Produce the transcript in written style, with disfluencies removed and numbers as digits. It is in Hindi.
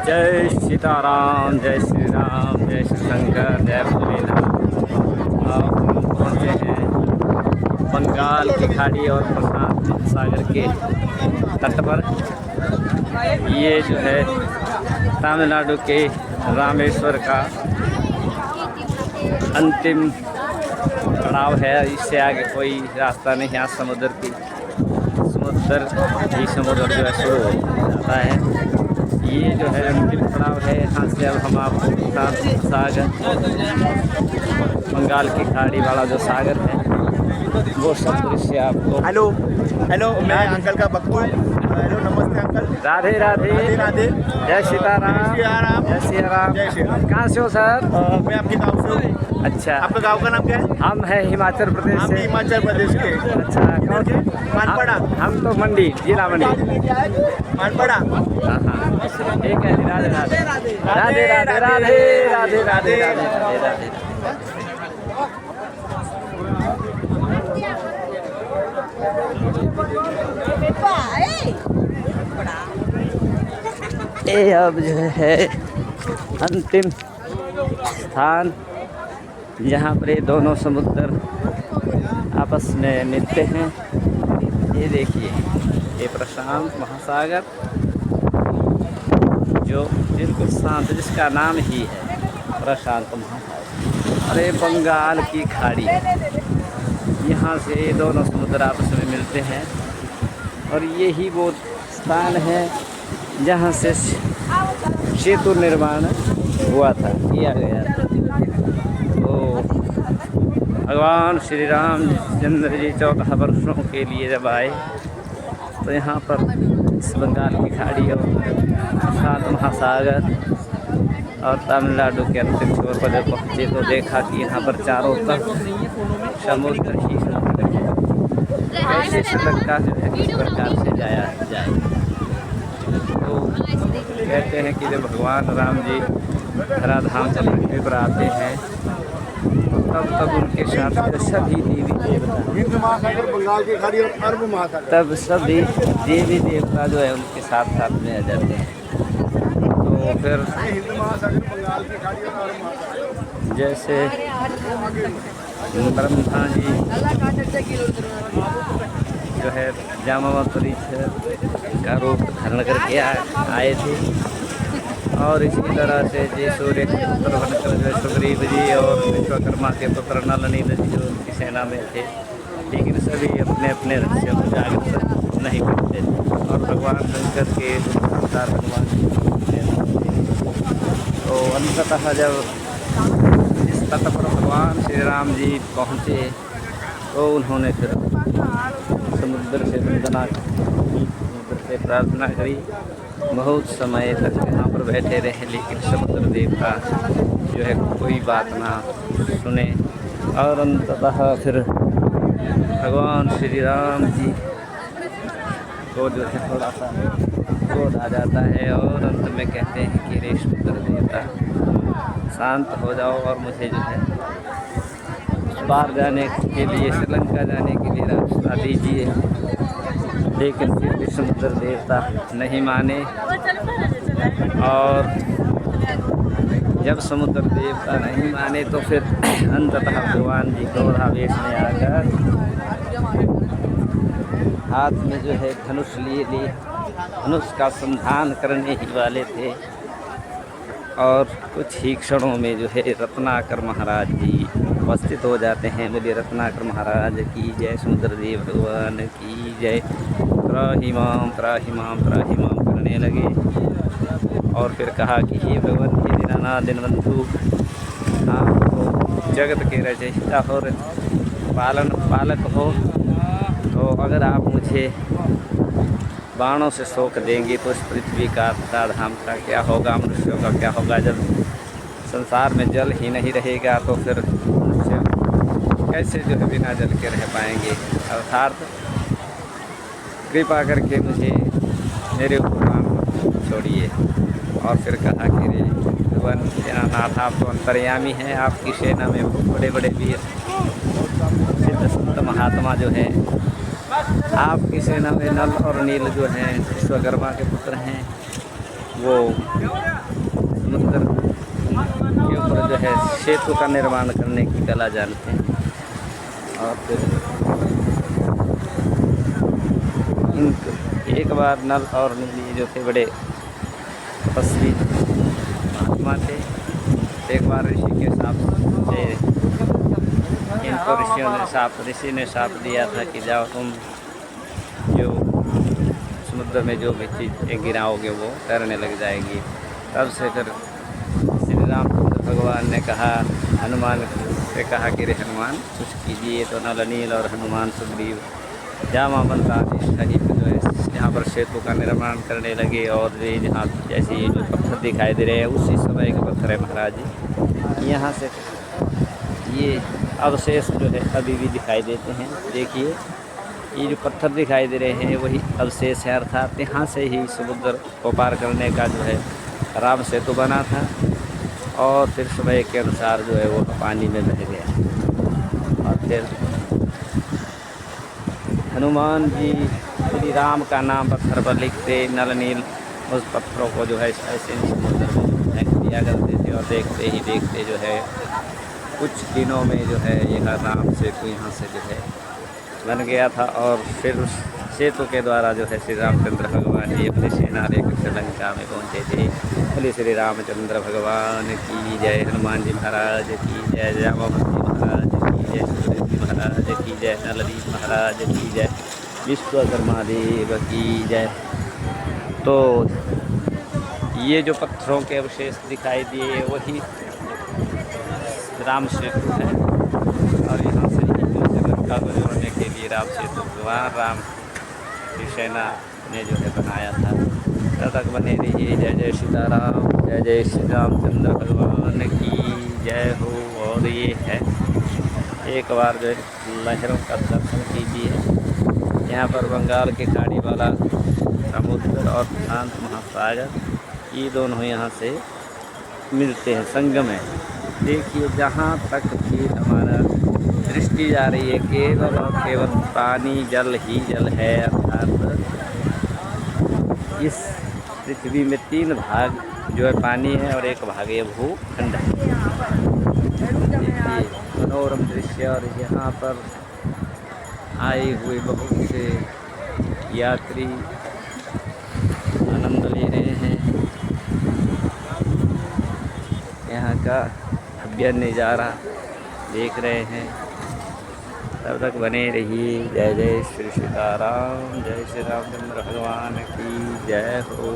जय सीताराम, जय श्री राम, जय श्री शंकर, जय भोलेनाथ। अब हम पहुँचे हैं बंगाल की खाड़ी और प्रशांत महासागर के तट पर। ये जो है तमिलनाडु के रामेश्वर का अंतिम पड़ाव है। इससे आगे कोई रास्ता नहीं है। समुद्र ही समुद्र जो है शुरू हो जाता है। ये जो है अंतिम पड़ाव है। यहाँ से अब हम आपको प्रशांत सागर, बंगाल की खाड़ी वाला जो सागर है वो सब दृश्य आपको। हेलो हेलो, मैं अंकल का बक्कू। हेलो, नमस्ते अंकल। राधे राधे राधे। जय सीताराम, जय श्री राम। जय श्री राम। कहाँ से हो सर? मैं आपके गांव से हूँ। अच्छा, आपका गांव का नाम क्या है? हम हैं हिमाचल प्रदेश हम से। भी हिमाचल प्रदेश के। अच्छा, किधर के? मानपड़ा। हम तो मंडी, जिला मंडी। मानपड़ा। हाँ हाँ, ठीक है। राधे राधे राधे राधे राधे राधे राधे राधे राधे। ये अब जो है अंतिम स्थान जहाँ पर ये दोनों समुद्र आपस में मिलते हैं। ये देखिए, ये प्रशांत महासागर जो बिल्कुल शांत, जिसका नाम ही है प्रशांत महासागर। और ये बंगाल की खाड़ी, यहाँ से दोनों समुद्र आपस में मिलते हैं। और यही वो स्थान है जहाँ से सेतु निर्माण हुआ था, किया गया था। तो भगवान श्री रामचंद्र जी 14 वर्षों के लिए जब आए तो यहाँ पर इस बंगाल की खाड़ी और प्रशांत महासागर और तमिलनाडु के अंतिम छोर पर जब पहुँचे तो देखा कि यहाँ पर चारों तरफ समुद्र ही समुद्र है। कैसे श्रीलंका जो है किस प्रकार से जाया जाए। तो कहते हैं कि जब भगवान राम जी धराधाम पर पृथ्वी पर आते हैं तब उनके साथ सभी देवी देवता, हिंद महासागर, बंगाल की खाड़ी और अरब महासागर, तब सभी देवी देवता जो है उनके साथ साथ में आ जाते हैं। तो फिर हिंद महासागर, बंगाल की खाड़ी और अरब महासागर। जैसे ब्रह्मा जी जो है जामावत का रूप धारण करके आए थे। और इसी तरह से जी सूर्य के पुत्र बनकर जो सुग्रीव जी और विश्वकर्मा के पुत्र नल नील जी जो उनकी सेना में थे, लेकिन सभी अपने अपने रहस्य को जागृत नहीं करते थे। और भगवान शंकर के अवतार भगवान तो अंततः जब इस तट पर भगवान श्री राम जी पहुँचे तो उन्होंने फिर समुद्र से वंदना की, समुद्र से प्रार्थना करी। बहुत समय तक यहाँ पर बैठे रहे, लेकिन समुद्र देवता जो है कोई बात ना सुने। और अंततः फिर भगवान श्री राम जी को जो है थोड़ा सा क्रोध आ जाता है और अंत में कहते हैं कि रे समुद्र देवता शांत हो जाओ और मुझे जो है पार जाने के लिए, श्रीलंका जाने के लिए रास्ता दीजिए। लेकिन फिर भी समुद्र देवता नहीं माने। और जब समुद्र देवता नहीं माने तो फिर अंततः भगवान जी क्रोधावेश में आकर हाथ में जो है धनुष लिए धनुष का संधान करने ही वाले थे। और कुछ ही क्षणों में जो है रत्नाकर महाराज जी उपस्थित हो जाते हैं। बोलिए रत्नाकर महाराज की जय, समुद्रदेव भगवान की जय। त्राहिमाम त्राहिमाम त्राहिमाम करने लगे और फिर कहा कि हे भगवान, हे दीनानाथ दीनबंधु, आप तो जगत के रचयिता हो, पालक हो, तो अगर आप मुझे बाणों से सोख देंगे तो इस पृथ्वी का धाम का क्या होगा, मनुष्यों का क्या होगा। जब संसार में जल ही नहीं रहेगा तो फिर मनुष्य कैसे जो है बिना जल के रह पाएंगे। अर्थात कृपा करके मुझे मेरे ऊपर छोड़िए। और फिर कहा कि रे भगवान दीनानाथ, आप तो अंतर्यामी हैं, आपकी सेना में बहुत बड़े बड़े वीर सिद्ध संत महात्मा जो हैं, आपकी सेना में नल और नील जो हैं विश्वकर्मा के पुत्र हैं। वो समुद्र के ऊपर जो है सेतु का निर्माण करने की कला जानते हैं। और फिर एक बार नल और नीली जो थे बड़े तपस्वी महात्मा थे। एक बार ऋषि के साथ से इनको ऋषि ने शाप दिया था कि जाओ तुम जो समुद्र में जो भी चीज़ें गिराओगे वो तैरने लग जाएगी। तब से फिर श्री रामचंद्र भगवान ने कहा, हनुमान से कहा कि रे हनुमान कुछ कीजिए। तो नल नील और हनुमान सुग्रीव जामावंत आदि सहित जो है यहाँ पर सेतु का निर्माण करने लगे। और ये जहाँ जैसे ये जो पत्थर दिखाई दे रहे हैं उसी समय के पत्थर है महाराज जी। यहाँ से ये अवशेष जो है अभी भी दिखाई देते हैं। देखिए ये जो पत्थर दिखाई दे रहे हैं वही अवशेष है, अर्थात यहाँ से ही समुद्र को पार करने का जो है राम सेतु बना था। और फिर समय के अनुसार जो है वो पानी में बह गया। और फिर हनुमान जी श्री राम का नाम पत्थर पर लिखते, नल नील उस पत्थरों को जो है ऐसे समुद्र में फेंक दिया करते थे। और देखते ही देखते जो है कुछ दिनों में जो है यह राम सेतु यहाँ से जो है बन गया था। और फिर उस सेतु के द्वारा जो है श्री रामचंद्र भगवान जी अपनी सेना लेकर श्रीलंका में पहुँचे थे। बोले श्री रामचंद्र भगवान की जय, हनुमान जी महाराज की जय, जामावती महाराज की जय, सुग्रीव जी महाराज की जय, नलदीप महाराज की जय, विश्वकर्मा देव की जय। तो ये जो पत्थरों के अवशेष दिखाई दिए वही राम सेतु है। और यहाँ से श्रीलंका को जोड़ने के लिए राम सेतु भगवान राम की सेना ने जो है बनाया था। तब तक बने रहिए। जय जय सीताराम, जय जय श्री रामचंद्र भगवान की जय हो। और ये है एक बार जो लहरों का दर्शन कीजिए। यहाँ पर बंगाल की खाड़ी वाला समुद्र और शांत महासागर ये दोनों यहाँ से मिलते हैं, संगम है। देखिए जहाँ तक भी हमारा दृष्टि जा रही है केवल और केवल पानी जल ही जल है। अर्थात इस पृथ्वी में 3 भाग जो है पानी है और 1 भाग ये भूखंड है। देखिए मनोरम दृश्य। और यहाँ पर आए हुए बहुत से यात्री आनंद ले रहे हैं। यहाँ का भव्य नज़ारा देख रहे हैं। तब तक बने रहिए। जय जय श्री सीताराम, जय श्री रामचंद्र भगवान की जय हो।